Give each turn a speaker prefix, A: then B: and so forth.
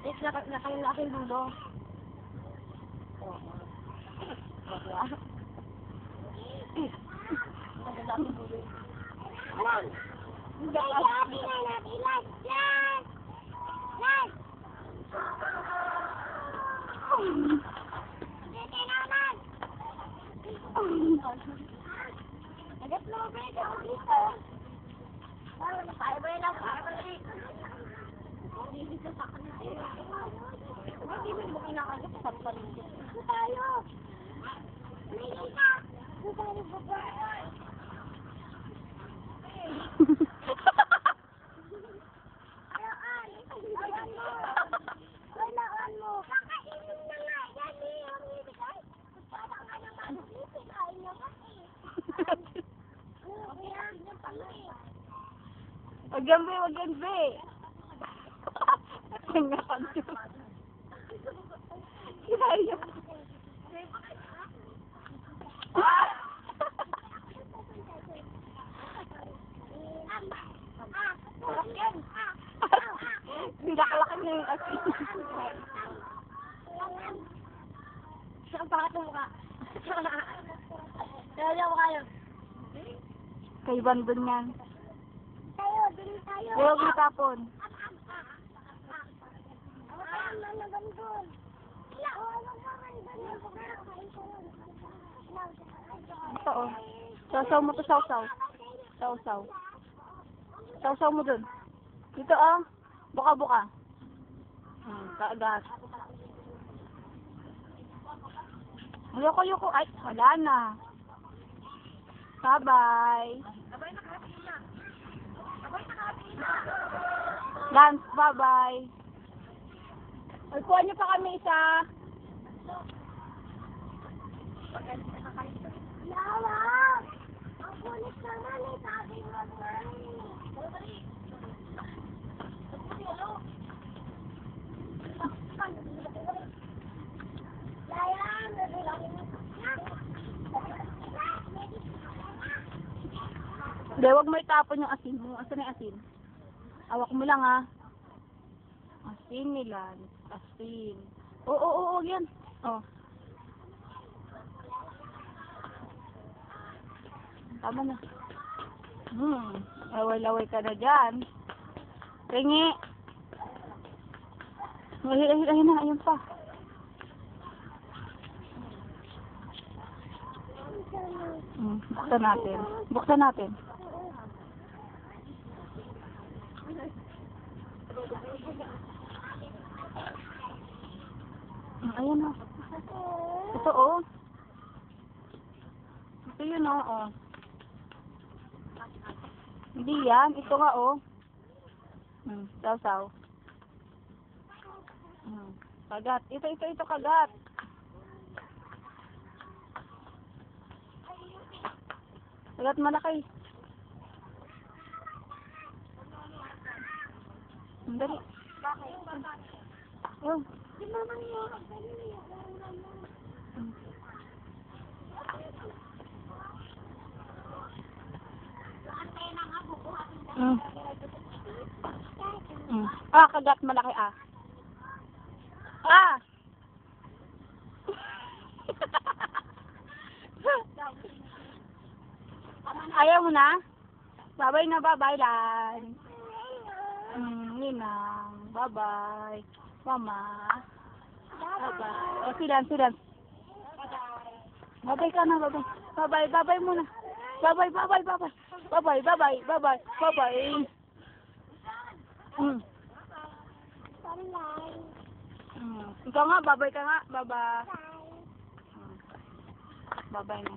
A: Yes, nakalaki dulo. Oo. Nakalaki dulo.
B: Alam! Hindi happy na natin. Last! Last! Last! Hindi naman! Agad mo ba ito? Dito! Fiber lang, fiber lang. Hindi sa sakit na siya. Hindi mo kinakagat sa paligid. Tayo! May isa! Tayo ba? Kailangan mo. Kakainin na nga. Yan yung ibigay. Parang ka naman. Ibigay niyo kasi. Yan yung pala eh.
A: Wag yan, be. Wag yan, be. Tingnan ko. Kaya. Binakalaki na yung asin.
B: Ang pangat ng mukha. Kaya mo kayo.
A: Kay Bandon yan.
B: Tayo, dun tayo.
A: Huwag mo tapon. Ito, oh. Sausaw mo to, sausaw. Sausaw. Sausaw mo dun. Dito, oh. Buka-buka. Kaagat. Ayoko. Ay, wala na. Bye-bye. Lance, bye-bye. Ay, kuha niyo pa kami isa.
B: Yawa! Ang kulit naman eh, sabi mo naman.
A: Hindi, huwag mo itapon yung asin mo. Asan yung asin? Awak mo lang, ha. Asin nila. Asin. Oo, yan. Oh. Tama na. Laway-laway ka na dyan. Ringi. Ayun na, ayun pa. Buksan natin. Ayan na. Ito, oh. Ito yun, oh. Hindi yan. Ito nga, oh. Sausaw. Kagat. Ito, kagat. Kagat malaki. Dali.
B: Bakit?
A: Oh.
B: Di naman yun.
A: Kagat malaki, ah. Ayaw mo na? Bye-bye na, bye-bye lang. Ninang. Bye-bye. Mama. Bye-bye. Sidan. Bye-bye ka na, bye-bye. Bye-bye muna. Bye-bye. Ikaw nga, bye-bye ka nga. Bye-bye. Bye-bye na.